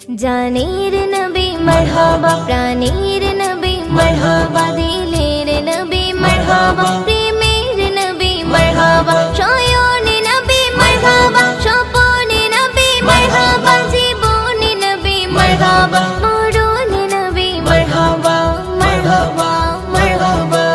জানের নবী মারহাবা, প্রাণের নবী মারহাবা, দিলের নবী মারহাবা, প্রেমের নবী মারহাবা, শয়নে নবী মারহাবা, স্বপনে নবী মারহাবা, জীবনে নবী মারহাবা, মরণে নবী মারহাবা, মারহাবা, মারহাবা।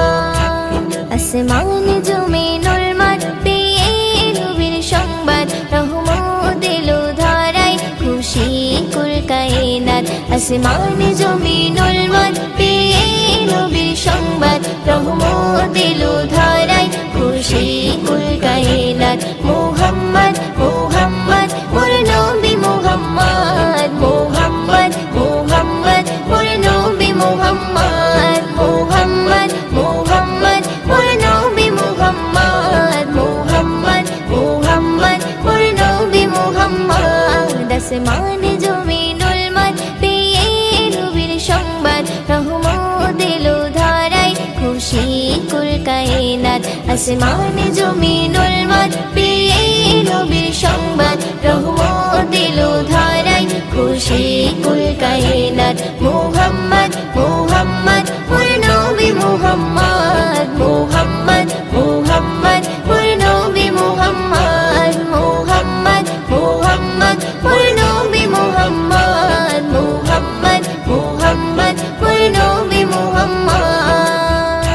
আসমানে জমিনুল মাঠ পেয়ে নবীর সংবাদ, রহমত এলো ধারায়, খুশি কুল কায়নাত। আসমানে জমিনুল মাঠ পেয়ে নবীর সংবাদ, রহমত এলো ধারায়, খুশি কুল কায়নাত। মুহাম্মদ মুহাম্মদ মোর নবী মুহাম্মদ, মুহাম্মদ মুহাম্মদ মোর নবী মুহাম্মদ, মুহাম্মদ মুহাম্মদ মোর নবী মুহাম্মদ, মুহাম্মদ মুহাম্মদ মোর নবী মুহাম্মদ। আসমানে জমিনুল মাঠ পেয়ে নবীর সংবাদ, রহমত এলো ধারায়, খুশি কুল কায়নাত। আসমানে জমিনুল মাঠ পেয়ে নবীর সংবাদ, রহমত এলো ধারায়, খুশি কুল কায়নাত। মুহাম্মদ মুহাম্মদ মোর নবী মুহাম্মদ, মুহাম্মদ মুহাম্মদ মোর নবী মুহাম্মদ, মুহাম্মদ মুহাম্মদ মোর নবী মুহাম্মদ, মুহাম্মদ মুহাম্মদ মোর নবী মুহাম্মদ।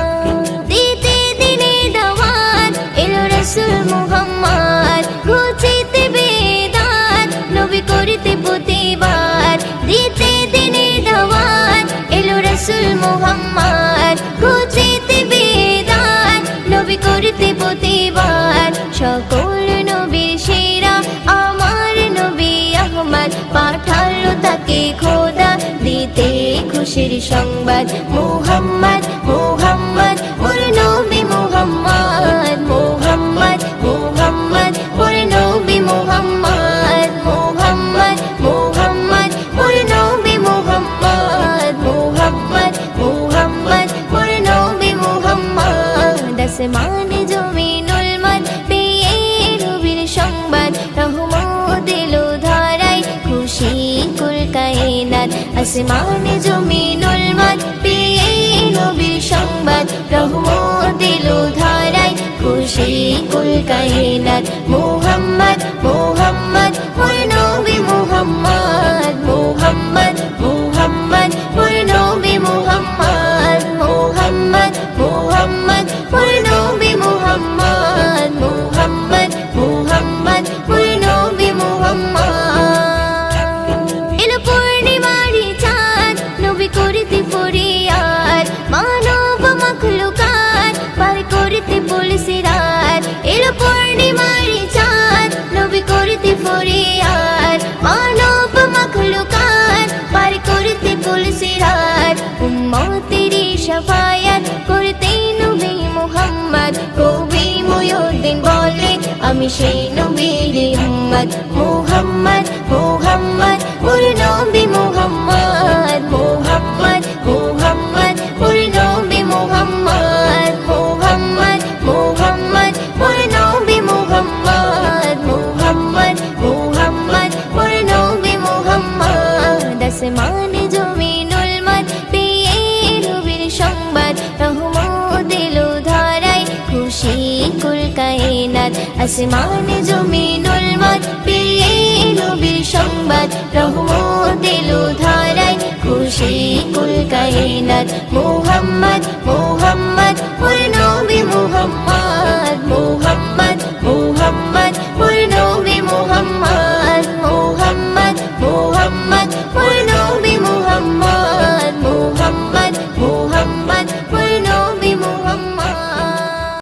দিতে দিনে দাওয়াত এলো রাসূল মুহাম্মদ, ঘুচিতে বেদাত নবী করিতে প্রতিবাদ। দিতে দিনে দাওয়াত এলো রাসূল মুহাম্মদ, ঘুচিতে বেদাত নবী করিতে প্রতিবাদ। সকল নবীর সেরা আমার নবী আহমদ, পাঠালো তাকে খোদা দিতে খুশির সংবাদ। মুহাম্মদ মুহাম্মদ মোর নবী মুহাম্মদ, মুহাম্মদ মুহাম্মদ মোর নবী মুহাম্মদ, মুহাম্মদ মুহাম্মদ মোর নবী মুহাম্মদ, মুহাম্মদ মুহাম্মদ মোর নবী মুহাম্মদ। আসমানে জমিনুল মাঠ পেয়ে নবীর সংবাদ, রহমত এলো ধারায়, খুশি কুল কায়নাত। আসমানে জমিনুল মাঠ পেয়ে নবীর সংবাদ, রহমত এলো ধারায়, খুশি কুল কায়নাত। মুহাম্মদ মুহাম্মদ মোর নবী মুহাম্মদ, মুহাম্মদ মুহাম্মদ মোর নবী মুহাম্মদ, মুহাম্মদ মুহাম্মদ মোর নবী মুহাম্মদ, মুহাম্মদ মুহাম্মদ মোর নবী মুহাম্মদ। এলো পূর্ণিমারি চাঁদ নবী করিতে ফরিয়াদ, মানব মাখলুকাত পার করিতে বলছে রাত। এলো পূর্ণিমারি চাঁদ নবী করিতে ফরিয়াদ, মানব মাখলুকাত পার করিতে বলছে রাত। উম্মতেরি শাফায়াত করতে নবী মুহাম্মদ, কবি মুয়ুদ্দিন বলে আমি সেই নবীর উম্মত। মুহাম্মদ মুহাম্মদ মোর নবী মুহাম্মদ, মুহাম্মদ মুহাম্মদ মোর নবী মুহাম্মদ, মুহাম্মদ মুহাম্মদ মোর নবী মুহাম্মদ, মুহাম্মদ মুহাম্মদ মোর নবী মুহাম্মদ। আসমানে জমিনুল মাঠ পেয়ে নবীর সংবাদ, রহমত এলো ধারায়, খুশি কুল কায়নাত। আসমানে জমিনুল মাঠ পেয়ে নবীর সংবাদ, রহমত এলো ধারায়, খুশি কুল কায়নাত। মুহাম্মদ